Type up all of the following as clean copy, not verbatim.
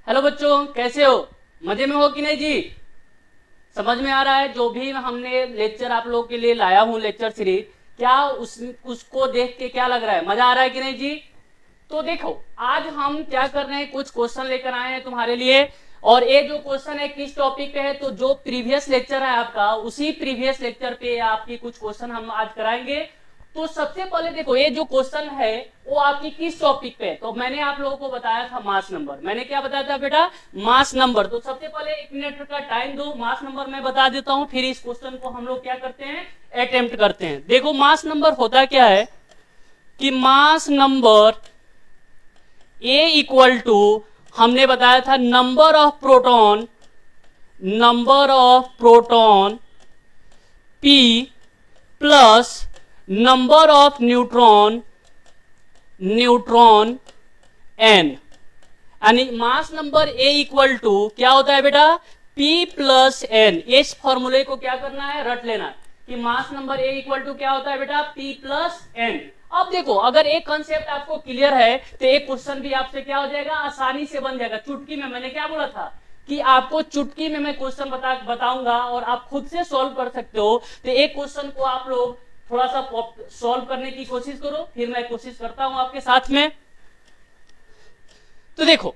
Hello बच्चों, कैसे हो? मजे में हो कि नहीं जी? समझ में आ रहा है जो भी हमने लेक्चर आप लोगों के लिए लाया हूँ, लेक्चर सीरीज, क्या उसको देख के क्या लग रहा है? मजा आ रहा है कि नहीं जी? तो देखो, आज हम क्या कर रहे हैं, कुछ क्वेश्चन लेकर आए हैं तुम्हारे लिए। और ये जो क्वेश्चन है किस टॉपिक पे है, तो जो प्रीवियस लेक्चर है आपका, उसी प्रीवियस लेक्चर पे आपकी कुछ क्वेश्चन हम आज कराएंगे। तो सबसे पहले देखो, ये जो क्वेश्चन है वो आपकी किस टॉपिक पे है? तो मैंने आप लोगों को बताया था मास नंबर। मैंने क्या बताया था बेटा? Mass number. तो सबसे पहले 1 मिनट का टाइम दो, मास नंबर मैं बता देता हूं, फिर इस क्वेश्चन को हम लोग क्या करते हैं, अटेम्प्ट करते हैं। देखो, मास नंबर होता क्या है कि mass number A equal to, हमने बताया था number of proton P plus number of neutron N. यानी mass number A equal to क्या होता है बेटा? P plus N. इस फॉर्मूले को क्या करना है, रट लेना है कि mass number A equal to क्या होता है बेटा? P plus N. अब देखो, अगर एक कंसेप्ट आपको क्लियर है तो एक क्वेश्चन भी आपसे क्या हो जाएगा, आसानी से बन जाएगा। चुटकी में, मैंने क्या बोला था कि आपको चुटकी में मैं क्वेश्चन बताऊंगा और आप खुद से सॉल्व कर सकते हो। तो एक क्वेश्चन को आप लोग थोड़ा सा सॉल्व करने की कोशिश करो, फिर मैं कोशिश करता हूं आपके साथ में। तो देखो,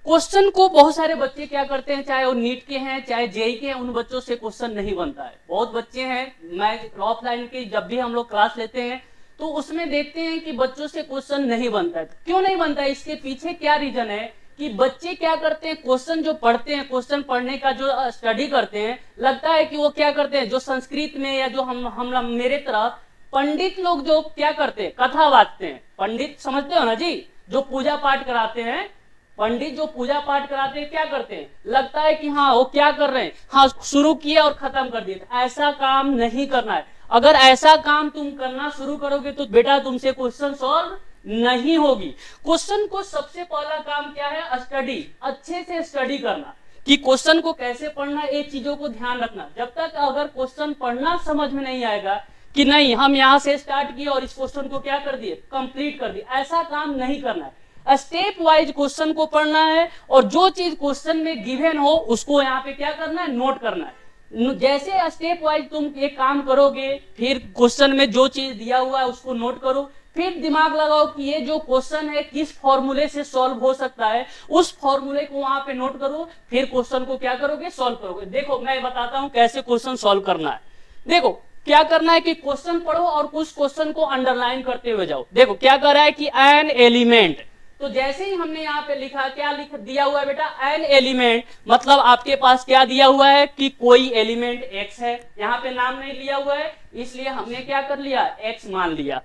क्वेश्चन को बहुत सारे बच्चे क्या करते हैं, चाहे वो नीट के हैं चाहे जेई के हैं, उन बच्चों से क्वेश्चन नहीं बनता है। बहुत बच्चे हैं, मैं ऑफलाइन की जब भी हम लोग क्लास लेते हैं तो उसमें देखते हैं कि बच्चों से क्वेश्चन नहीं बनता है। क्यों नहीं बनता है? इसके पीछे क्या रीजन है कि बच्चे क्या करते हैं, क्वेश्चन जो पढ़ते हैं, क्वेश्चन पढ़ने का जो स्टडी करते हैं, लगता है कि वो क्या करते हैं, जो संस्कृत में या जो हम मेरे तरफ पंडित लोग जो क्या करते हैं, कथा बांटते हैं। पंडित समझते हो ना जी, जो पूजा पाठ कराते हैं, पंडित जो पूजा पाठ कराते हैं क्या करते हैं, लगता है कि हाँ वो क्या कर रहे हैं, हाँ शुरू किया और खत्म कर दिया। ऐसा काम नहीं करना है। अगर ऐसा काम तुम करना शुरू करोगे तो बेटा तुमसे क्वेश्चन सॉल्व नहीं होगी। क्वेश्चन को सबसे पहला काम क्या है, स्टडी, अच्छे से स्टडी करना कि क्वेश्चन को कैसे पढ़ना, ये चीजों को ध्यान रखना। जब तक अगर क्वेश्चन पढ़ना समझ में नहीं आएगा कि नहीं हम यहां से स्टार्ट किए और इस क्वेश्चन को क्या कर दिए, कंप्लीट कर दिए, ऐसा काम नहीं करना है। स्टेप वाइज क्वेश्चन को पढ़ना है और जो चीज क्वेश्चन में गिवन हो उसको यहाँ पे क्या करना है, नोट करना है। जैसे स्टेप वाइज तुम एक काम करोगे, फिर क्वेश्चन में जो चीज दिया हुआ है उसको नोट करो, फिर दिमाग लगाओ कि ये जो क्वेश्चन है किस फॉर्मूले से सॉल्व हो सकता है, उस फॉर्मूले को वहां पे नोट करो, फिर क्वेश्चन को क्या करोगे, सॉल्व करोगे। देखो, मैं बताता हूं कैसे क्वेश्चन सॉल्व करना है। देखो क्या करना है कि क्वेश्चन पढ़ो और कुछ क्वेश्चन को अंडरलाइन करते हुए जाओ। देखो क्या कर रहा है कि एन एलिमेंट, तो जैसे ही हमने यहाँ पे लिखा, क्या लिख दिया हुआ है बेटा, एन एलिमेंट, मतलब आपके पास क्या दिया हुआ है कि कोई एलिमेंट एक्स है। यहाँ पे नाम नहीं लिया हुआ है, इसलिए हमने क्या कर लिया, एक्स मान लिया।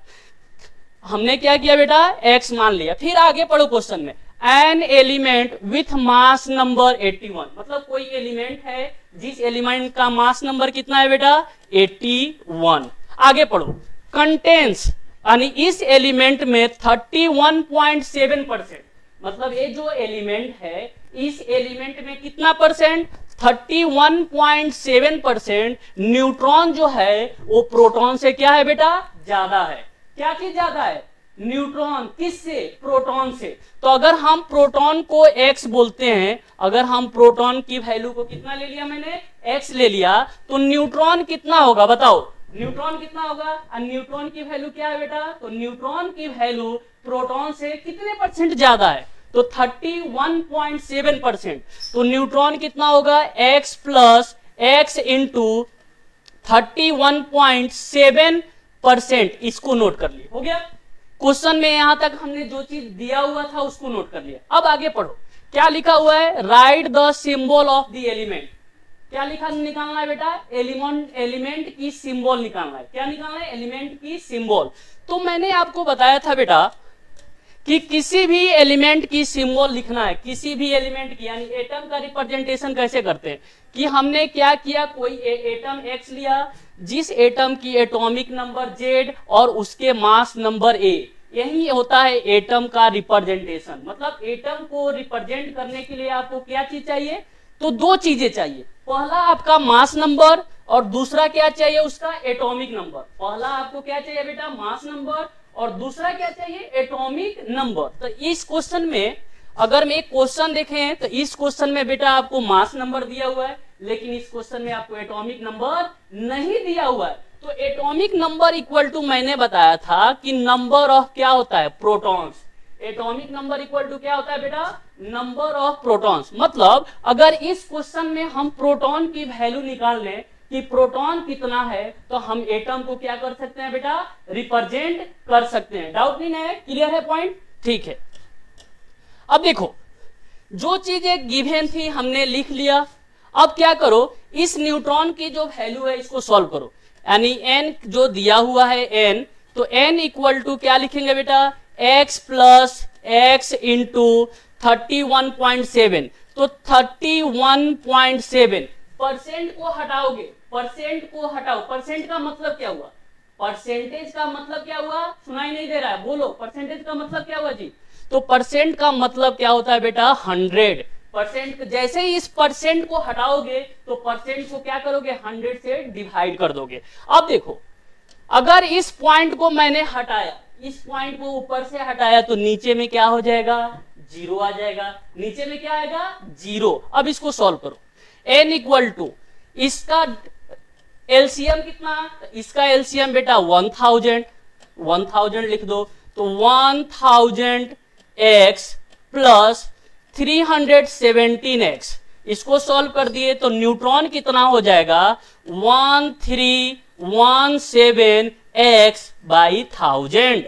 हमने क्या किया बेटा, एक्स मान लिया। फिर आगे पढ़ो क्वेश्चन में, an element with mass number 81, मतलब कोई एलिमेंट है जिस एलिमेंट का मास नंबर कितना है बेटा, 81। आगे पढ़ो, कंटेंस, यानी इस एलिमेंट में 31.7%, मतलब ये जो एलिमेंट है इस एलिमेंट में कितना परसेंट, 31.7% न्यूट्रॉन जो है वो प्रोटॉन से क्या है बेटा, ज्यादा है। क्या चीज ज्यादा है, न्यूट्रॉन। किससे, प्रोटॉन से। तो अगर हम प्रोटॉन को x बोलते हैं, अगर हम प्रोटॉन की वैल्यू को कितना ले लिया, मैंने x ले लिया, तो न्यूट्रॉन कितना होगा बताओ, न्यूट्रॉन कितना होगा। और न्यूट्रॉन की वैल्यू क्या है बेटा, तो न्यूट्रॉन की वैल्यू प्रोटॉन से कितने परसेंट ज्यादा है, तो 31.7%। तो न्यूट्रॉन कितना होगा, x प्लस x इंटू 31.7%। इसको नोट कर लिया, हो गया। क्वेश्चन में यहां तक हमने जो चीज दिया हुआ था उसको नोट कर लिया। अब आगे पढ़ो, क्या लिखा हुआ है, right the symbol of the element. क्या लिखा, निकालना है बेटा, एलिमेंट की सिंबल निकालना है। क्या निकालना है, एलिमेंट की सिंबल। तो मैंने आपको बताया था बेटा कि किसी भी एलिमेंट की सिंबल लिखना है, किसी भी एलिमेंट की, यानी एटम का रिप्रेजेंटेशन कैसे करते हैं कि हमने क्या किया, कोई एटम एक्स लिया जिस एटम की एटॉमिक नंबर जेड और उसके मास नंबर ए, यही होता है एटम का रिप्रेजेंटेशन। मतलब एटम को रिप्रेजेंट करने के लिए आपको क्या चीज चाहिए, तो दो चीजें चाहिए, पहला आपका मास नंबर और दूसरा क्या चाहिए, उसका एटॉमिक नंबर। पहला आपको क्या चाहिए बेटा, मास नंबर, और दूसरा क्या चाहिए, एटॉमिक नंबर। तो इस क्वेश्चन में अगर मैं एक क्वेश्चन देखें तो इस क्वेश्चन में बेटा आपको मास नंबर दिया हुआ है, लेकिन इस क्वेश्चन में आपको एटॉमिक नंबर नहीं दिया हुआ है। तो एटॉमिक नंबर इक्वल टू मैंने बताया था कि नंबर ऑफ क्या होता है, protons. Atomic number equal to क्या होता है बेटा, नंबर ऑफ प्रोटॉन्स। मतलब अगर इस क्वेश्चन में हम प्रोटॉन की वैल्यू निकाल लें कि प्रोटॉन कितना है, तो हम एटम को क्या कर सकते हैं बेटा, रिप्रेजेंट कर सकते हैं। डाउट नहीं है, क्लियर है पॉइंट, ठीक है। अब देखो, जो चीज एक गिवन थी हमने लिख लिया। अब क्या करो, इस न्यूट्रॉन की जो वैल्यू है इसको सॉल्व करो। यानी n जो दिया हुआ है n, तो n इक्वल टू क्या लिखेंगे बेटा, x प्लस x इंटू 31.7। तो 31.7 परसेंट को हटाओगे, परसेंट को हटाओ। परसेंट का मतलब क्या हुआ, परसेंटेज का मतलब क्या हुआ, सुनाई नहीं दे रहा है, बोलो परसेंटेज का मतलब क्या हुआ जी। तो परसेंट का मतलब क्या होता है बेटा, 100%। जैसे ही इस परसेंट को हटाओगे तो परसेंट को क्या करोगे, 100 से डिवाइड कर दोगे। अब देखो, अगर इस पॉइंट को मैंने हटाया, इस पॉइंट को ऊपर से हटाया, तो नीचे में क्या हो जाएगा, 0 आ जाएगा। नीचे में क्या आएगा, 0। अब इसको सॉल्व करो। n इक्वल टू, इसका एलसीएम कितना, इसका एलसीएम बेटा 1000 लिख दो। तो 1000x प्लस 317x, इसको सॉल्व कर दिए तो न्यूट्रॉन कितना हो जाएगा, 1317x बाई 1000,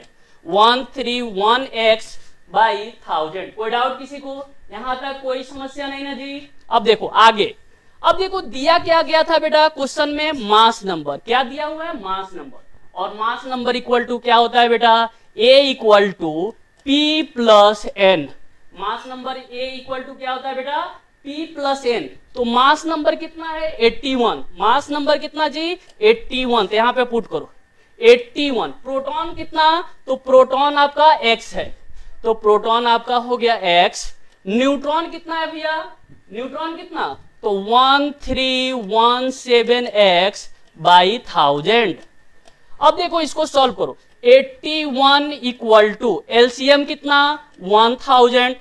131x बाई 1000। कोई डाउट किसी को, यहां तक कोई समस्या नहीं ना जी। अब देखो आगे, अब देखो दिया क्या गया था बेटा क्वेश्चन में, मास नंबर। क्या दिया हुआ है, मास नंबर। और मास नंबर इक्वल टू क्या होता है बेटा, A equal to P plus N. Mass number A equal to क्या होता है बेटा, P प्लस एन। तो मास नंबर कितना है, 81। मास नंबर कितना जी, 81। तो यहाँ पे पुट करो 81। प्रोटॉन कितना, तो प्रोटॉन आपका X है, तो प्रोटॉन आपका हो गया X। न्यूट्रॉन कितना है भैया, न्यूट्रॉन कितना, तो 1317x बाई 1000। अब देखो इसको सॉल्व करो। 81 इक्वल टू एलसीएम कितना, 1000।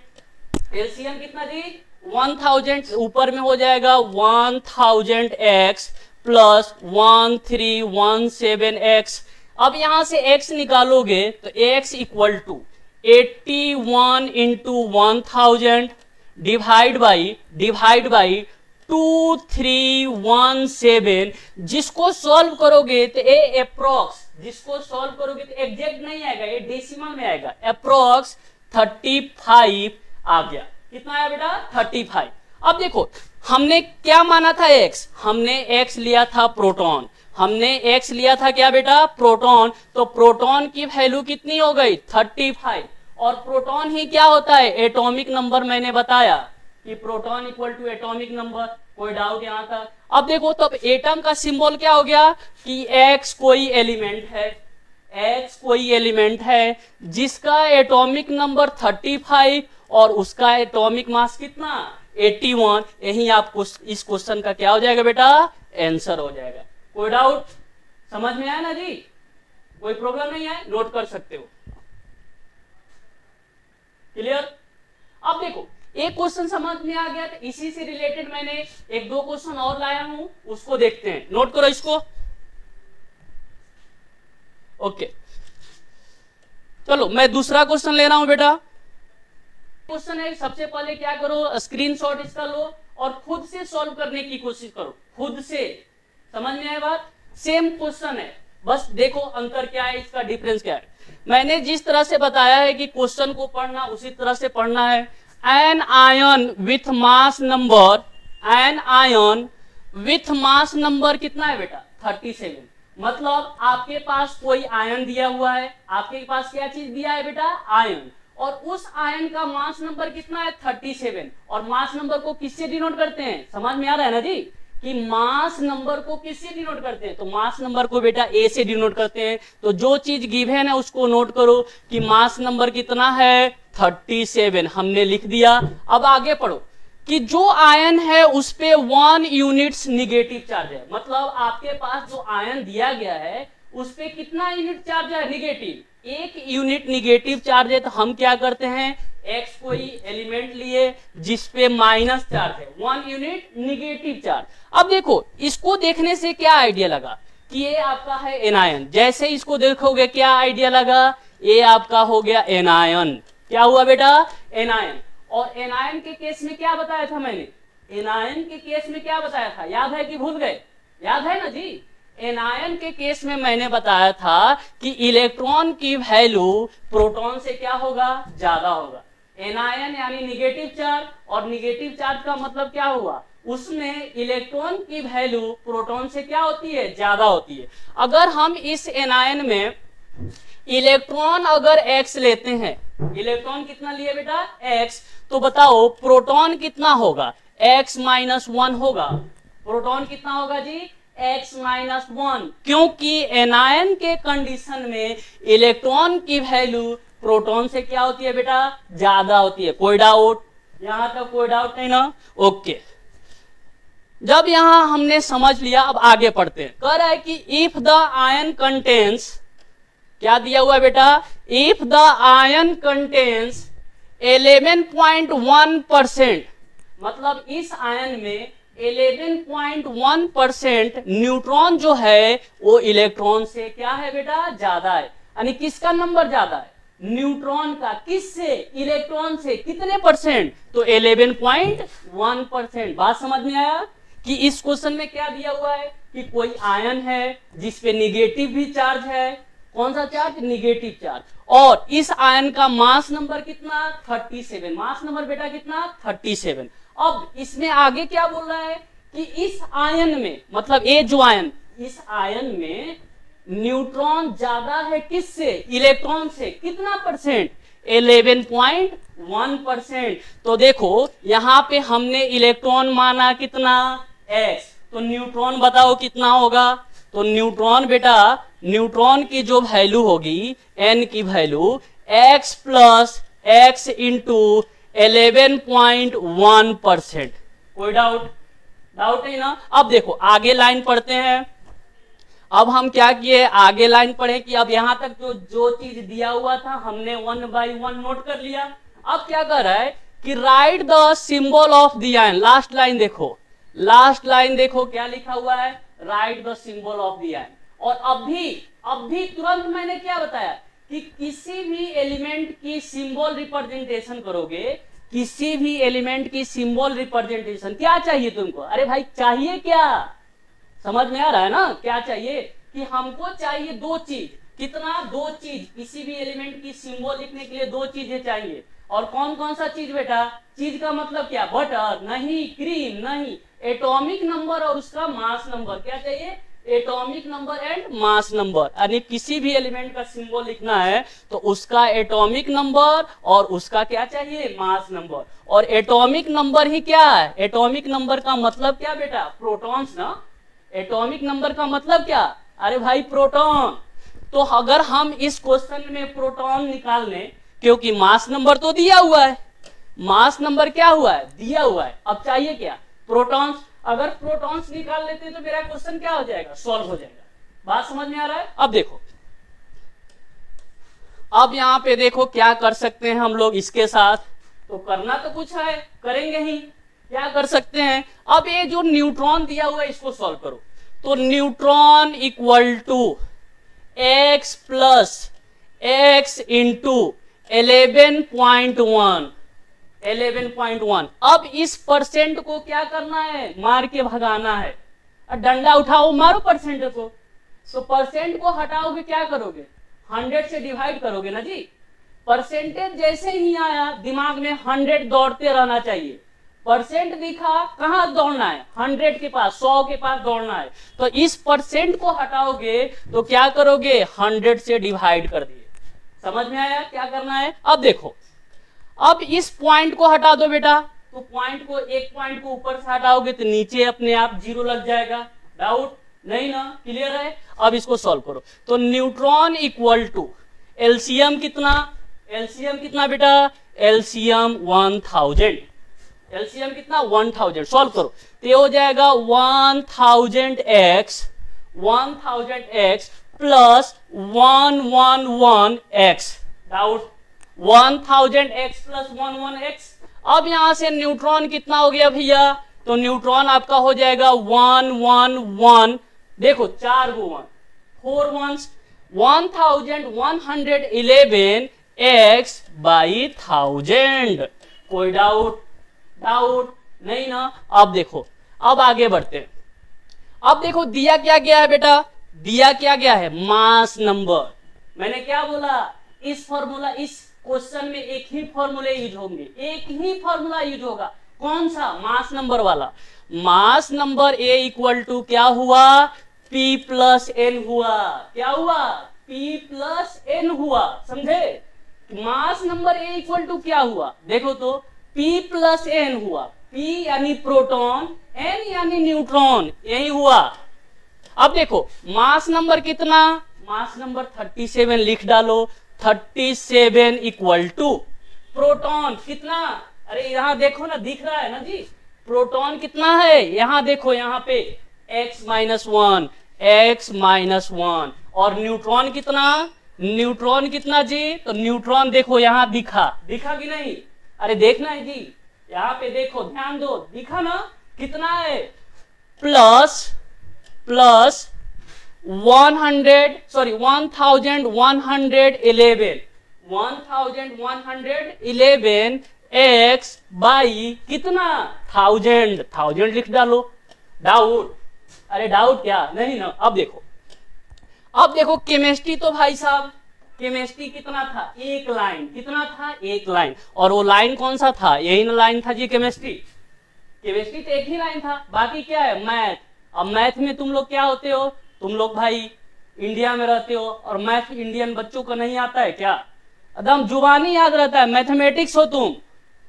एलसीएम कितना जी, 1000। ऊपर में हो जाएगा 1000x प्लस 1317x। अब यहां से x निकालोगे तो x equal to 81 into 1000 divide by 2317। जिसको सॉल्व करोगे तो ए अप्रोक्स, जिसको सॉल्व करोगे तो एग्जैक्ट नहीं आएगा, ये डेसिमल में आएगा। अप्रोक्स 35 आ गया। कितना आया बेटा, 35। अब देखो हमने क्या माना था, x, हमने x लिया था प्रोटॉन, हमने x लिया था क्या बेटा, प्रोटॉन। तो प्रोटॉन की वैल्यू कितनी हो गई, 35। और प्रोटॉन ही क्या होता है, एटॉमिक नंबर। मैंने बताया कि proton equal to atomic number. कोई डाउट यहां तक। अब देखो तब एटम का सिंबल क्या हो गया कि x कोई एलिमेंट है, x कोई एलिमेंट है जिसका एटॉमिक नंबर 35 और उसका एटॉमिक मास कितना, 81। यही आपको इस क्वेश्चन का क्या हो जाएगा बेटा, आंसर हो जाएगा। कोई डाउट, समझ में आया ना जी, कोई प्रॉब्लम नहीं है, नोट कर सकते हो। क्लियर। अब देखो एक क्वेश्चन समझ में आ गया, तो इसी से रिलेटेड मैंने एक दो क्वेश्चन और लाया हूं, उसको देखते हैं। नोट करो इसको। ओके चलो मैं दूसरा क्वेश्चन ले रहा हूं बेटा। क्वेश्चन है, सबसे पहले क्या करो, स्क्रीनशॉट इसका लो और खुद से सॉल्व करने की कोशिश करो, खुद से। समझ में आया बात, सेम क्वेश्चन है, बस देखो अंतर क्या है, इसका डिफरेंस क्या है। मैंने जिस तरह से बताया है कि क्वेश्चन को पढ़ना उसी तरह से पढ़ना है। N ion with mass number, N ion with mass number कितना है बेटा, 37। मतलब आपके पास कोई आयन दिया हुआ है, आपके पास क्या चीज दिया है बेटा, आयन, और उस आयन का मास नंबर कितना है, 37। और मास नंबर को किससे डिनोट करते हैं, समझ में आ रहा है ना जी, कि मास नंबर को किससे डिनोट करते हैं, तो मास नंबर को बेटा ए से डिनोट करते हैं। तो जो चीज गिवन है उसको नोट करो कि मास नंबर कितना है, 37 हमने लिख दिया। अब आगे पढ़ो कि जो आयन है उस पे 1 यूनिट्स निगेटिव चार्ज है। मतलब आपके पास जो आयन दिया गया है उस पे कितना यूनिट चार्ज है, निगेटिव, 1 यूनिट निगेटिव चार्ज है। तो हम क्या करते हैं, x कोई एलिमेंट लिए जिसपे माइनस चार्ज है, 1 यूनिट निगेटिव चार्ज। अब देखो इसको देखने से क्या आइडिया लगा कि ये आपका है एनायन। जैसे इसको देखोगे क्या आइडिया लगा, ये आपका हो गया एनायन। क्या हुआ बेटा, एनायन। और एनायन के केस में क्या बताया था मैंने, एनायन के केस में क्या बताया था, याद है कि भूल गए, याद है ना जी। एनायन के केस में मैंने बताया था कि इलेक्ट्रॉन की वैल्यू प्रोटॉन से क्या होगा, ज्यादा होगा। एनायन यानी निगेटिव चार्ज, और निगेटिव चार्ज का मतलब क्या हुआ, उसमें इलेक्ट्रॉन की वैल्यू प्रोटॉन से क्या होती है, ज्यादा होती है। अगर हम इस एनायन में इलेक्ट्रॉन अगर x लेते हैं, इलेक्ट्रॉन कितना लिए बेटा, x, तो बताओ प्रोटॉन कितना होगा, x माइनस 1 होगा। प्रोटॉन कितना होगा जी, x माइनस 1, क्योंकि एनायन के कंडीशन में इलेक्ट्रॉन की वैल्यू प्रोटॉन से क्या होती है बेटा, ज्यादा होती है। कोई डाउट, यहां तक कोई डाउट नहीं ना, ओके। जब यहां हमने समझ लिया, अब आगे पढ़ते हैं। कह रहा है कि इफ द आयन कंटेन्स, क्या दिया हुआ है बेटा, इफ द आयन कंटेन्स 11.1%, मतलब इस आयन में 11.1% न्यूट्रॉन जो है वो इलेक्ट्रॉन से क्या है बेटा, ज्यादा है। यानी किसका नंबर ज्यादा है, न्यूट्रॉन का। किससे, इलेक्ट्रॉन से। कितने परसेंट, तो 11.1%। बात समझ में आया कि इस क्वेश्चन में क्या दिया हुआ है कि कोई आयन है जिसपे निगेटिव भी चार्ज है। कौन सा चार्ज, निगेटिव चार्ज। और इस आयन का मास नंबर कितना, 37। मास नंबर बेटा कितना, 37। अब इसमें आगे क्या बोल रहा है कि इस आयन में, मतलब ये जो आयन, इस आयन में न्यूट्रॉन ज्यादा है किससे, इलेक्ट्रॉन से। कितना परसेंट, 11.1%। तो देखो यहां पे हमने इलेक्ट्रॉन माना कितना, x, तो न्यूट्रॉन बताओ कितना होगा। तो न्यूट्रॉन बेटा, न्यूट्रॉन की जो वैल्यू होगी, n की value x plus x into 11.1%। कोई डाउट, डाउट नहीं ना। अब देखो आगे लाइन पढ़ते हैं। अब हम क्या किए, आगे लाइन पढ़े कि अब यहां तक जो चीज दिया हुआ था हमने 1 बाई 1 नोट कर लिया। अब क्या कर रहा है कि right the symbol of the ion. Last line देखो, लास्ट लाइन देखो क्या लिखा हुआ है, right the symbol of the ion. और अभी तुरंत मैंने क्या बताया कि किसी भी एलिमेंट की सिंबल रिप्रेजेंटेशन करोगे, किसी भी एलिमेंट की सिंबल रिप्रेजेंटेशन, क्या चाहिए तुमको, अरे भाई चाहिए क्या, समझ में आ रहा है ना, क्या चाहिए कि हमको चाहिए दो चीज। कितना, दो चीज। किसी भी एलिमेंट की सिंबल लिखने के लिए दो चीजें चाहिए। और कौन कौन सा चीज बेटा, चीज का मतलब क्या, बटर नहीं, क्रीम नहीं, एटॉमिक नंबर और उसका मास नंबर। क्या चाहिए, atomic number and mass number. यानी किसी भी एलिमेंट का सिंबल लिखना है तो उसका एटॉमिक नंबर और उसका क्या चाहिए, मास नंबर। और एटॉमिक नंबर ही क्या है, एटॉमिक नंबर का मतलब क्या बेटा, प्रोटॉन्स ना। एटॉमिक नंबर का मतलब क्या, अरे भाई प्रोटॉन। तो अगर हम इस क्वेश्चन में प्रोटॉन निकाल लें, क्योंकि मास नंबर तो दिया हुआ है, मास नंबर क्या हुआ है, दिया हुआ है। अब चाहिए क्या, प्रोटॉन्स। अगर प्रोटॉन्स निकाल लेते हैं तो मेरा क्वेश्चन क्या हो जाएगा, सॉल्व हो जाएगा। बात समझ में आ रहा है। अब देखो, अब यहां पे देखो क्या कर सकते हैं हम लोग इसके साथ। तो करना तो कुछ है, करेंगे ही। क्या कर सकते हैं, अब ये जो न्यूट्रॉन दिया हुआ है इसको सॉल्व करो। तो neutron equal to x plus x into 11.1। 11.1। अब इस परसेंट को क्या करना है, मार के भगाना है। डंडा उठाओ, मारो परसेंट को। तो परसेंट को हटाओगे, क्या करोगे, 100 से डिवाइड करोगे ना जी। परसेंटेज जैसे ही आया दिमाग में 100 दौड़ते रहना चाहिए। परसेंट दिखा, कहां दौड़ना है, 100 के पास, 100 के पास दौड़ना है। तो इस परसेंट को हटाओगे तो क्या करोगे, 100 से डिवाइड कर दिए। समझ में आया क्या करना है। अब देखो, अब इस पॉइंट को हटा दो बेटा। तो पॉइंट को, एक पॉइंट को ऊपर से हटाओगे तो नीचे अपने आप 0 लग जाएगा। डाउट नहीं ना, क्लियर है। अब इसको सॉल्व करो। तो न्यूट्रॉन इक्वल टू एलसीएम कितना, एलसीएम कितना बेटा, एलसीएम 1000। एलसीएम कितना, 1000। सॉल्व करो तो ये हो जाएगा 1000x plus 111x। Doubt 1000x plus 11x। अब यहां से न्यूट्रॉन कितना हो गया भैया, तो न्यूट्रॉन आपका हो जाएगा 111, देखो 4 गो 1, 4 1s, 1111 x बाई 1000। कोई डाउट नहीं ना। अब देखो, अब आगे बढ़ते हैं। अब देखो दिया क्या गया है बेटा, दिया क्या गया है, मास नंबर। मैंने क्या बोला, इस फॉर्मूला, इस क्वेश्चन में एक ही फॉर्मूला यूज होंगे, एक ही फॉर्मूला यूज होगा। कौन सा, मास नंबर वाला। Mass number A equal to क्या हुआ, P प्लस एन हुआ। क्या हुआ, P प्लस एन हुआ, समझे। Mass number A equal to क्या हुआ, देखो तो P प्लस एन हुआ। P यानी प्रोटॉन, N यानी न्यूट्रॉन, यही हुआ। अब देखो मास नंबर कितना, मास नंबर 37 लिख डालो। 37 इक्वल टू प्रोटॉन कितना, अरे यहां देखो ना, दिख रहा है ना जी, प्रोटॉन कितना है, यहां देखो, यहां पे x माइनस 1, x माइनस 1। और न्यूट्रॉन कितना, न्यूट्रॉन कितना जी, तो न्यूट्रॉन देखो यहां दिखा कि नहीं, अरे देखना है जी, यहां पे देखो, ध्यान दो, दिखा ना कितना है, प्लस 1111 x बाई कितना, 1000 लिख डालो। डाउट, अरे डाउट क्या, नहीं ना। अब देखो केमिस्ट्री, तो भाई साहब केमिस्ट्री कितना था, एक लाइन, कितना था, एक लाइन। और वो लाइन कौन सा था, यही ना लाइन था जी, केमिस्ट्री तो एक ही लाइन था। बाकी क्या है, मैथ। अब मैथ में तुम लोग क्या होते हो, तुम लोग भाई इंडिया में रहते हो, और मैथ इंडियन बच्चों को नहीं आता है क्या, एकदम जुबानी याद रहता है। मैथमेटिक्स हो तुम,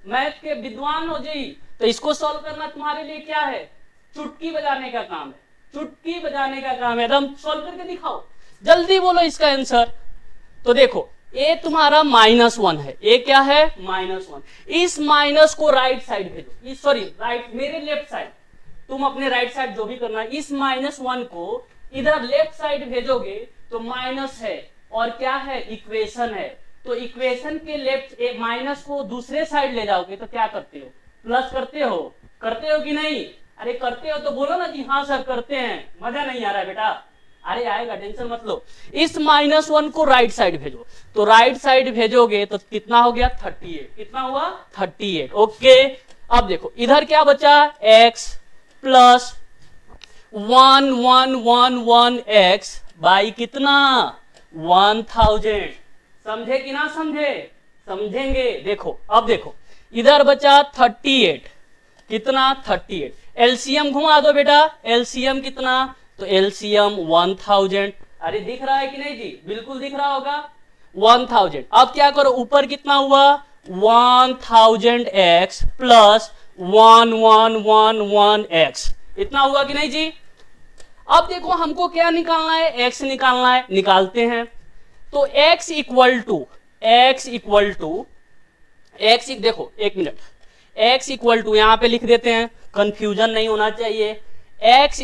मैथ के विद्वान हो जी, तो इसको सॉल्व करना तुम्हारे लिए क्या है, चुटकी बजाने का काम है, चुटकी बजाने का काम है। एकदम सॉल्व करके दिखाओ, जल्दी बोलो इसका आंसर। तो देखो ए तुम्हारा -1 है, ए क्या है, -1। इस माइनस को राइट साइड भेजो, सॉरी राइट, मेरे लेफ्ट साइड, तुम अपने राइट साइड जो भी करना है, इस -1 को इधर लेफ्ट साइड भेजोगे तो माइनस है, और क्या है, इक्वेशन है। तो इक्वेशन के लेफ्ट माइनस को दूसरे साइड ले जाओगे तो क्या करते हो, प्लस करते हो कि नहीं, अरे करते हो तो बोलो ना जी, हाँ सर करते हैं। मजा नहीं आ रहा है बेटा, अरे आएगा, टेंशन मत लो। इस -1 को राइट साइड भेजो, तो राइट साइड भेजोगे तो कितना हो गया, 38। कितना हुआ, 38। ओके, अब देखो इधर क्या बचा, x प्लस 1111x बाई कितना, 1000। समझे कि ना समझे, समझेंगे। देखो अब देखो इधर बचा 38, कितना, 38। एलसीएम घुमा दो बेटा, एलसीएम कितना, तो एलसीएम 1000। अरे दिख रहा है कि नहीं जी, बिल्कुल दिख रहा होगा, 1000। अब क्या करो, ऊपर कितना हुआ, 1000x प्लस 1111x, इतना हुआ कि नहीं जी। अब देखो हमको क्या निकालना है, x निकालना है, निकालते हैं। तो x इक्वल टू देखो एक मिनट, x इक्वल टू यहां पे लिख देते हैं, कंफ्यूजन नहीं होना चाहिए। x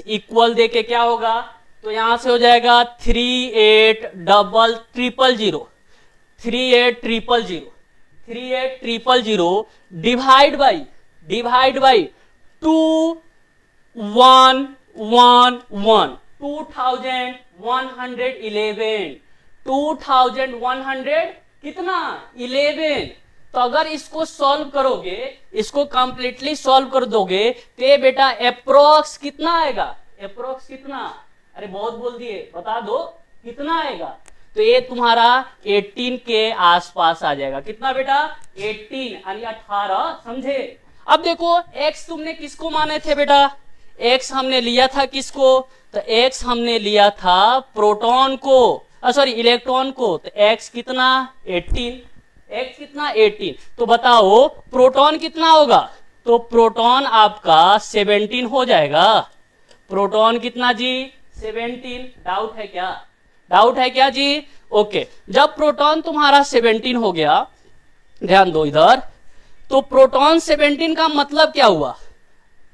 इक्वल देके क्या होगा, तो यहां से हो जाएगा 3800 डिवाइड बाई 2111 2111 कितना, 11। तो अगर इसको सॉल्व करोगे, इसको कंप्लीटली सॉल्व कर दोगे तो ये बेटा अप्रोक्स कितना आएगा, अप्रोक्स कितना, अरे बहुत बोल दिए, बता दो कितना आएगा। तो ये तुम्हारा 18 के आसपास आ जाएगा। कितना बेटा, 18 यानी 18, समझे। अब देखो x तुमने किसको माने थे बेटा, x हमने लिया था किसको, तो x हमने लिया था प्रोटॉन को, सॉरी इलेक्ट्रॉन को। तो x कितना, 18, x कितना, 18। तो बताओ प्रोटॉन कितना होगा, तो प्रोटॉन आपका 17 हो जाएगा। प्रोटॉन कितना जी, 17। डाउट है क्या जी, ओके। जब प्रोटॉन तुम्हारा 17 हो गया, ध्यान दो इधर, तो प्रोटॉन 17 का मतलब क्या हुआ,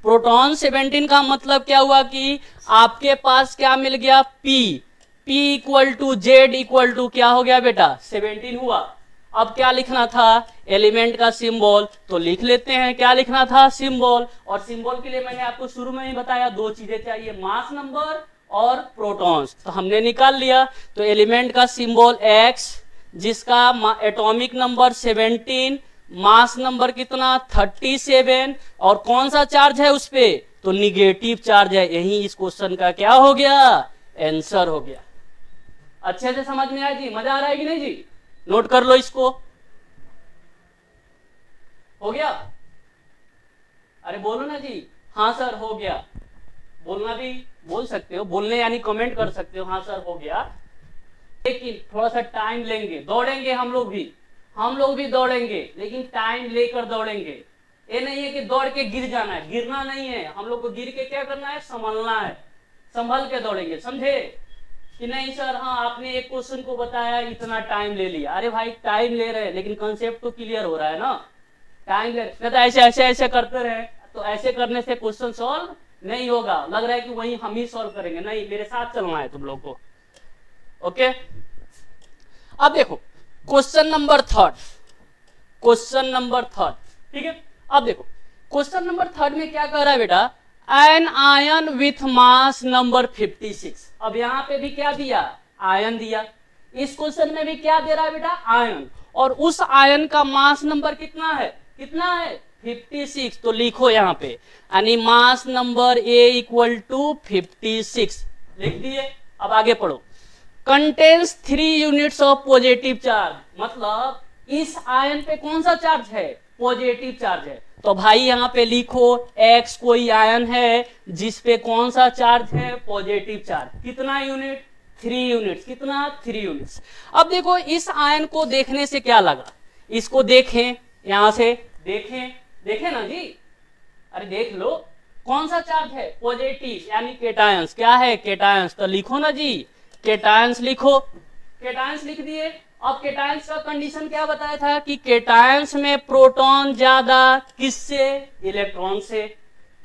प्रोटॉन 17 का मतलब क्या हुआ कि आपके पास क्या मिल गया, P P equal to Z equal to क्या हो गया बेटा 17 हुआ। अब क्या लिखना था एलिमेंट का सिंबल, तो लिख लेते हैं क्या लिखना था सिंबल। और सिंबल के लिए मैंने आपको शुरू में ही बताया दो चीजें चाहिए, मास नंबर और प्रोटॉन्स, तो हमने निकाल लिया। तो एलिमेंट का सिंबल X जिसका एटॉमिक नंबर 17, मास नंबर कितना 37, और कौन सा चार्ज है उस पे, तो निगेटिव चार्ज है। यही इस क्वेश्चन का क्या हो गया आंसर हो गया। अच्छे से समझ में आया जी, मजा आ रहा है कि नहीं जी, नोट कर लो इसको। हो गया, अरे बोलो ना जी, हाँ सर हो गया, बोलना भी बोल सकते हो, बोलने यानी कमेंट कर सकते हो हाँ सर हो गया। लेकिन थोड़ा सा टाइम लेंगे, दौड़ेंगे हम लोग भी दौड़ेंगे, लेकिन टाइम लेकर दौड़ेंगे। ये नहीं है कि दौड़ के गिर जाना है, गिरना नहीं है, हम लोग को गिर के क्या करना है संभलना है, संभल के दौड़ेंगे, समझे कि नहीं सर। हाँ आपने एक क्वेश्चन को बताया इतना टाइम ले लिया, अरे भाई टाइम ले रहे हैं लेकिन कंसेप्ट तो क्लियर हो रहा है ना, टाइम ले रहे तो ऐसे ऐसे ऐसे करते रहे, तो ऐसे करने से क्वेश्चन सॉल्व नहीं होगा। लग रहा है कि वही हम ही सॉल्व करेंगे, नहीं मेरे साथ चलना है तुम लोग को। ओके अब देखो क्वेश्चन नंबर थर्ड, ठीक है। अब देखो क्वेश्चन नंबर थर्ड में क्या कह रहा है बेटा, N ion with mass number 56। अब यहाँ पे भी क्या दिया आयन दिया, इस क्वेश्चन में भी क्या दे रहा है बेटा आयन, और उस आयन का मास नंबर कितना है 56। तो लिखो यहाँ पे यानी mass number A equal to 56 लिख दिए। अब आगे पढ़ो, contains 3 units of positive charge, मतलब इस आयन पे कौन सा चार्ज है पॉजिटिव चार्ज है। तो भाई यहाँ पे लिखो X कोई आयन है जिसपे कौन सा चार्ज है पॉजिटिव चार्ज, कितना यूनिट 3 यूनिट्स, कितना 3 यूनिट्स। अब देखो इस आयन को देखने से क्या लगा, इसको देखें यहां से, देखें ना जी, अरे देख लो कौन सा चार्ज है पॉजिटिव यानी केटायंस, क्या है केटायंस, तो लिखो ना जी केटायंस लिखो, केटायंस लिख दिए। अब केटायंस का कंडीशन क्या बताया था कि केटायंस में प्रोटॉन ज्यादा किससे इलेक्ट्रॉन से,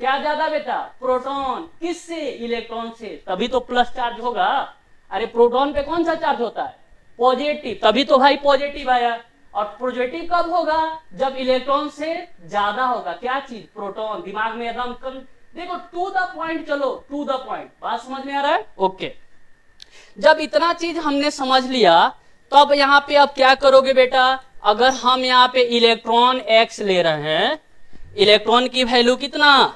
क्या ज्यादा बेटा प्रोटॉन, किससे इलेक्ट्रॉन से, तभी तो प्लस चार्ज होगा। अरे प्रोटॉन पे कौन सा चार्ज होता है पॉजिटिव, तभी तो भाई पॉजिटिव आया। और पॉजिटिव कब होगा जब इलेक्ट्रॉन से ज्यादा होगा, क्या चीज प्रोटॉन। दिमाग में एकदम देखो टू द पॉइंट, चलो टू द पॉइंट, बात समझ में आ रहा है ओके। जब इतना चीज हमने समझ लिया तो अब यहाँ पे अब क्या करोगे बेटा, अगर हम यहाँ पे इलेक्ट्रॉन X ले रहे हैं, इलेक्ट्रॉन की वैल्यू कितना,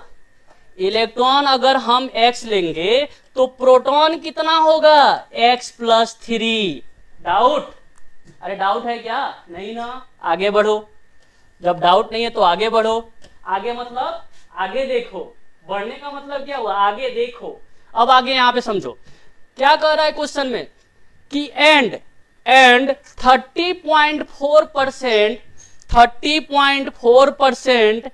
इलेक्ट्रॉन अगर हम X लेंगे तो प्रोटॉन कितना होगा X प्लस 3। डाउट, अरे डाउट है क्या, नहीं ना, आगे बढ़ो। जब डाउट नहीं है तो आगे बढ़ो, आगे मतलब आगे देखो, बढ़ने का मतलब क्या हुआ आगे देखो। अब आगे यहाँ पे समझो क्या कह रहा है क्वेश्चन में कि and 30.4%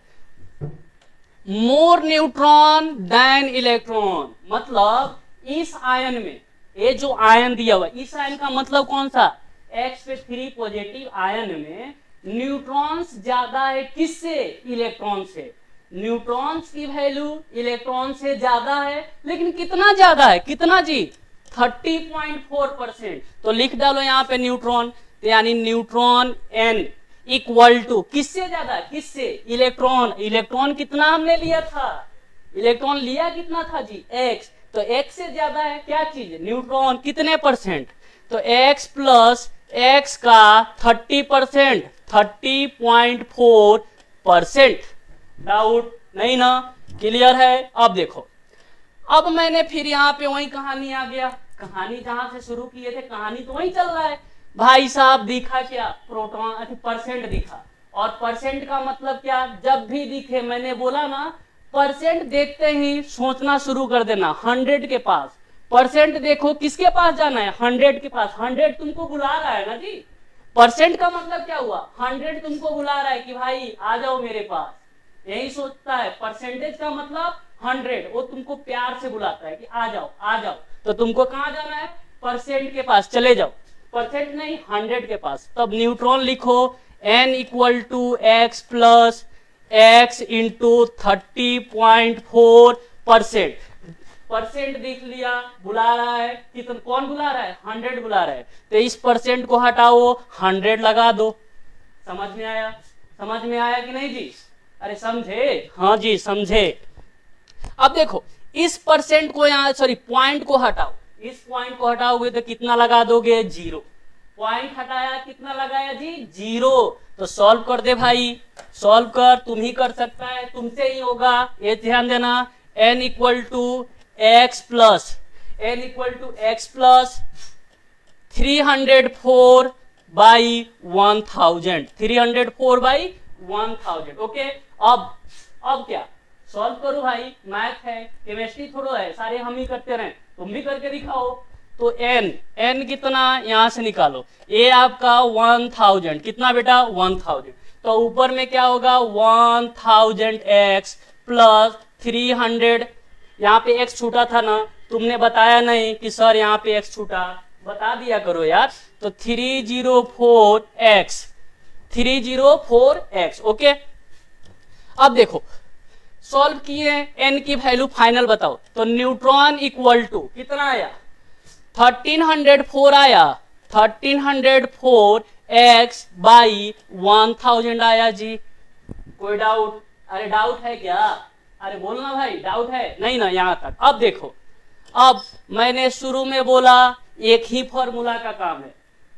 more neutron than electron, मतलब इस आयन में, ये जो आयन दिया हुआ इस आयन का मतलब कौन सा X पे 3 पॉजिटिव आयन में न्यूट्रॉन्स ज्यादा है किससे इलेक्ट्रॉन से, न्यूट्रॉन्स की वैल्यू इलेक्ट्रॉन से ज्यादा है, लेकिन कितना ज्यादा है, कितना जी 30.4%। तो लिख डालो यहाँ पे न्यूट्रॉन, यानी न्यूट्रॉन N इक्वल टू किससे ज्यादा, किससे इलेक्ट्रॉन, इलेक्ट्रॉन कितना हमने लिया था, इलेक्ट्रॉन लिया कितना था जी X, तो X से ज्यादा है क्या चीज न्यूट्रॉन, कितने परसेंट, तो X प्लस X का 30%, 30.4%। डाउट नहीं ना, क्लियर है। अब देखो अब मैंने फिर यहाँ पे वही कहानी आ गया, कहानी जहां से शुरू किए थे कहानी तो वही चल रहा है भाई साहब। दिखा क्या प्रोटॉन परसेंट दिखा, और परसेंट का मतलब क्या, जब भी दिखे मैंने बोला ना परसेंट देखते ही सोचना शुरू कर देना 100 के पास, परसेंट देखो किसके पास जाना है 100 के पास, 100 तुमको बुला रहा है ना जी, परसेंट का मतलब क्या हुआ 100 तुमको बुला रहा है कि भाई आ जाओ मेरे पास, यही सोचता है। परसेंटेज का मतलब 100, वो तुमको प्यार से बुलाता है कि आ जाओ आ जाओ, तो तुमको कहाँ जाना है परसेंट के पास चले जाओ, परसेंट नहीं 100 के पास। तब न्यूट्रॉन लिखो N equal to X plus X into 30.4%। Percent देख लिया, बुला रहा है कितना, कौन बुला रहा है, 100 बुला रहा है, तो इस परसेंट को हटाओ, 100 लगा दो। समझ में आया, समझ में आया कि नहीं जी? अरे समझे? हाँ जी समझे। अब देखो इस परसेंट को यहाँ सॉरी पॉइंट को हटाओ, इस पॉइंट को हटाओगे तो कितना लगा दोगे, 0। पॉइंट हटाया, कितना लगाया जी, 0। तो सॉल्व कर दे भाई, सॉल्व कर, तुम ही कर सकता है, तुमसे ही होगा, ये ध्यान देना। n equal to X plus 304 by 1000, 304 by 1000। Okay, अब क्या सॉल्व करो भाई, मैथ है, केमिस्ट्री थोड़ा है, सारे हम ही करते रहे, तुम भी करके दिखाओ। तो n कितना, यहां से निकालो, a आपका 1000, कितना बेटा, 1000। तो ऊपर में क्या होगा, 1000x प्लस 300, यहाँ पे x छूटा था ना, तुमने बताया नहीं कि सर यहाँ पे x छूटा, बता दिया करो यार। तो 304x। ओके, अब देखो सॉल्व किए, n की वैल्यू फाइनल बताओ। तो न्यूट्रॉन इक्वल टू कितना आया, 1304 आया, 1304 x बाई 1000 आया जी। कोई डाउट? अरे डाउट है क्या? अरे बोलना भाई, डाउट है नहीं ना यहाँ तक? अब देखो, अब मैंने शुरू में बोला एक ही फॉर्मूला का काम है,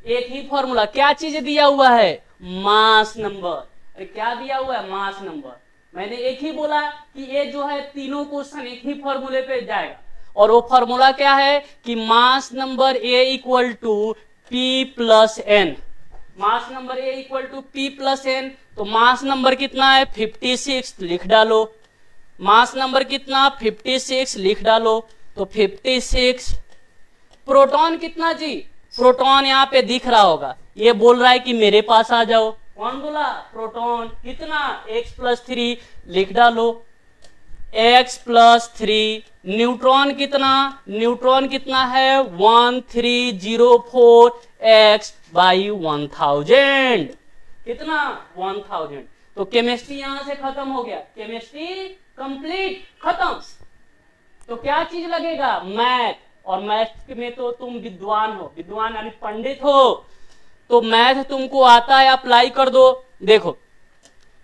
एक ही फॉर्मूला। क्या चीज दिया हुआ है, मास नंबर। अरे क्या दिया हुआ है, मास नंबर। मैंने एक ही बोला कि ये जो है तीनों क्वेश्चन एक ही फॉर्मूले पे जाएगा, और वो फॉर्मूला क्या है कि mass number A equal to P plus N। Mass number A equal to P plus N। तो मास नंबर कितना है, 56, लिख डालो। मास नंबर कितना, 56, लिख डालो। तो 56। प्रोटॉन कितना जी, प्रोटॉन यहाँ पे दिख रहा होगा, ये बोल रहा है कि मेरे पास आ जाओ। कौन बोला, प्रोटॉन। कितना, x प्लस 3, लिख डालो, x प्लस 3। न्यूट्रॉन कितना, न्यूट्रॉन कितना है, 1304 x बाई 1000, कितना, 1000। तो केमिस्ट्री यहां से खत्म हो गया, केमिस्ट्री कंप्लीट, खत्म। तो क्या चीज लगेगा, मैथ। और मैथ में तो तुम विद्वान हो, विद्वान यानी पंडित हो, तो मैथ तुमको आता है, अप्लाई कर दो। देखो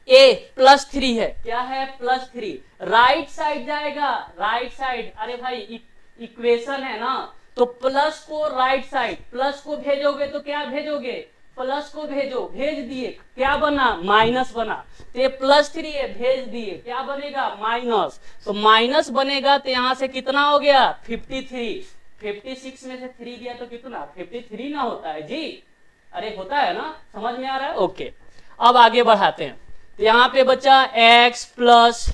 a प्लस 3 है, क्या है, प्लस 3, राइट साइड जाएगा, राइट साइड। अरे भाई इक्वेशन है ना, तो प्लस को राइट साइड, प्लस को भेजोगे तो क्या भेजोगे, प्लस को भेजो, भेज दिए, क्या बना, माइनस बना। तो ये प्लस 3 है, भेज दिए, क्या बनेगा, माइनस। तो माइनस बनेगा, तो यहां से कितना हो गया, 53। 56 में से 3 दिया तो कितना, 53 ना होता है जी। अरे होता है ना, समझ में आ रहा है? ओके, अब आगे बढ़ाते हैं। तो यहाँ पे बचा x plus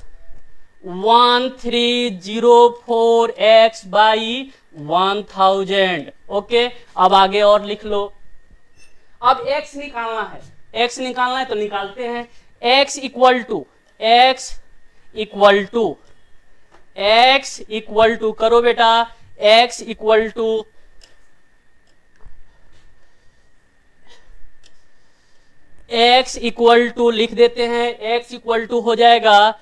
1304x by 1000। Okay, अब आगे और लिख लो। अब x निकालना है, x निकालना है तो निकालते हैं। x इक्वल टू करो बेटा, x इक्वल टू लिख देते हैं। x इक्वल टू हो जाएगा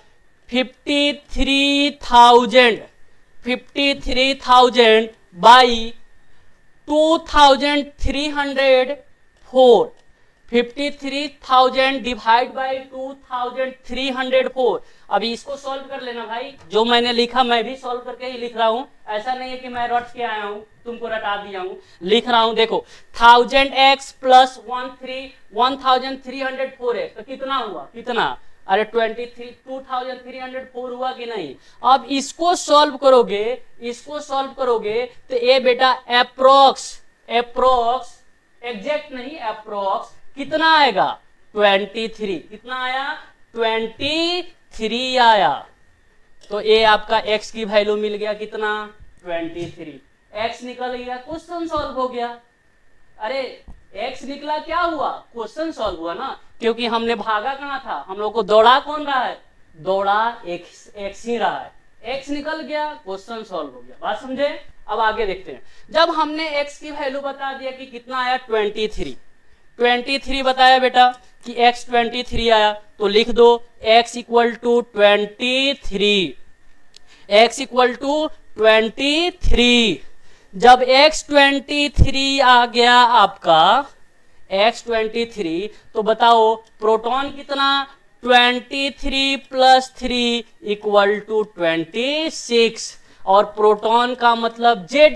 53,000 बाई 2304। 53,000 divide by 2304। अभी इसको सॉल्व कर लेना भाई, जो मैंने लिखा मैं भी सॉल्व करके ही लिख रहा हूं, ऐसा नहीं है कि मैं रट के आया हूं, तुमको रटा दिया हूं, लिख रहा हूं। देखो 1000x प्लस 1304 है, तो कितना हुआ, कितना, अरे 23,304 हुआ कि नहीं। अब इसको सॉल्व करोगे, तो ये बेटा अप्रोक्स एग्जैक्ट नहीं, अप्रोक्स कितना आएगा, 23। कितना आया, 23 आया। तो ये आपका x की वैल्यू मिल गया, कितना, 23। x निकल गया, क्वेश्चन सॉल्व हो गया। अरे x निकला, क्या हुआ, क्वेश्चन सॉल्व हुआ ना, क्योंकि हमने भागा कहाँ था, हम लोग को दौड़ा कौन रहा है, दौड़ा x ही रहा है। x निकल गया, क्वेश्चन सॉल्व हो गया। बात समझे? अब आगे देखते हैं। जब हमने x की वैल्यू बता दिया कि कितना आया, 23 बताया बेटा कि x 23 आया, तो लिख दो x equal to 23। x equal to 23। जब x23 आ गया आपका x23, तो बताओ प्रोटॉन कितना, 23 + 3 = 26। और प्रोटॉन का मतलब Z,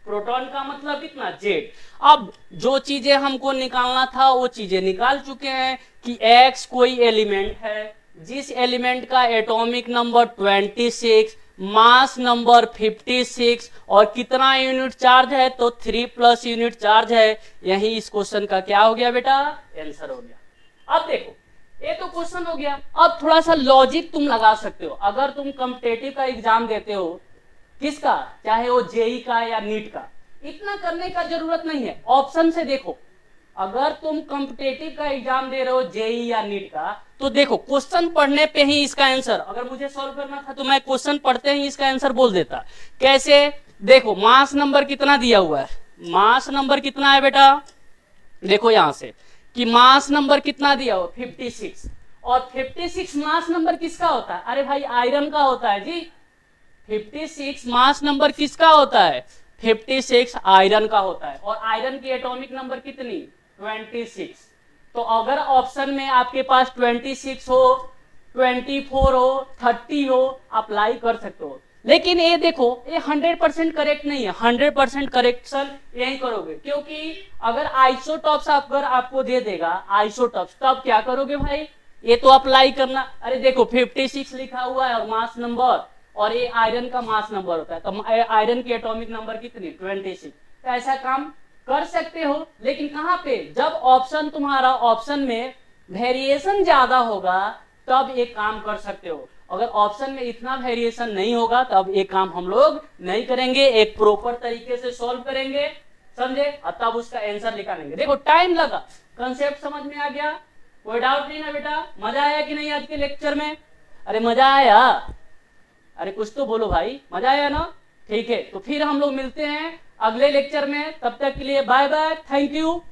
प्रोटॉन का मतलब कितना Z। अब जो चीजें हमको निकालना था वो चीजें निकाल चुके हैं कि X कोई एलिमेंट है जिस एलिमेंट का एटॉमिक नंबर 26, मास नंबर 56 और कितना यूनिट चार्ज है, तो 3+ यूनिट चार्ज है। यही इस क्वेश्चन का क्या हो गया बेटा, आंसर हो गया। अब देखो ये तो क्वेश्चन हो गया। अब थोड़ा सा लॉजिक तुम लगा सकते हो। अगर तुम कॉम्पिटिटिव का एग्जाम देते हो, किसका, चाहे वो जेई का या नीट का, इतना करने का जरूरत नहीं है। ऑप्शन से देखो, अगर तुम कॉम्पिटिटिव का एग्जाम दे रहे हो जेई या नीट का, तो देखो क्वेश्चन पढ़ने पे ही इसका आंसर, अगर मुझे सॉल्व करना था तो मैं क्वेश्चन पढ़ते ही इसका आंसर बोल देता। कैसे, देखो मास नंबर कितना दिया हुआ है, मास नंबर कितना है बेटा, देखो यहां से कि मास नंबर कितना दिया हुआ 56, और 56 मास नंबर किसका होता है, अरे भाई आयरन का होता है जी। 56 मास नंबर किसका होता है, 56 आयरन का होता है। और आयरन की एटॉमिक नंबर कितनी, 26। तो अगर ऑप्शन में आपके पास 26 हो, 24 हो, 30 हो, अप्लाई कर सकते हो। लेकिन ये देखो ये 100% करेक्ट नहीं है। 100% करेक्शन यही करोगे, क्योंकि अगर आइसोटॉप्स अगर आपको दे देगा आइसोटॉप्स, तब क्या करोगे भाई, ये तो अप्लाई करना। अरे देखो 56 लिखा हुआ है और मास नंबर, और ये आयरन का मास नंबर होता है, तो आयरन की एटॉमिक नंबर कितनी, 26। तो ऐसा काम कर सकते हो। लेकिन कहां पे, जब ऑप्शन तुम्हारा ऑप्शन में वेरिएशन ज्यादा होगा तब एक काम कर सकते हो। अगर ऑप्शन में इतना वेरिएशन नहीं होगा तब एक काम हम लोग नहीं करेंगे, एक प्रॉपर तरीके से सॉल्व करेंगे, समझे, और तब उसका आंसर निकालेंगे। देखो टाइम लगा, कंसेप्ट समझ में आ गया, कोई डाउट नहीं ना बेटा। मजा आया कि नहीं आज के लेक्चर में, अरे मजा आया, अरे कुछ तो बोलो भाई, मजा आया ना। ठीक है, तो फिर हम लोग मिलते हैं अगले लेक्चर में, तब तक के लिए बाय बाय, थैंक यू।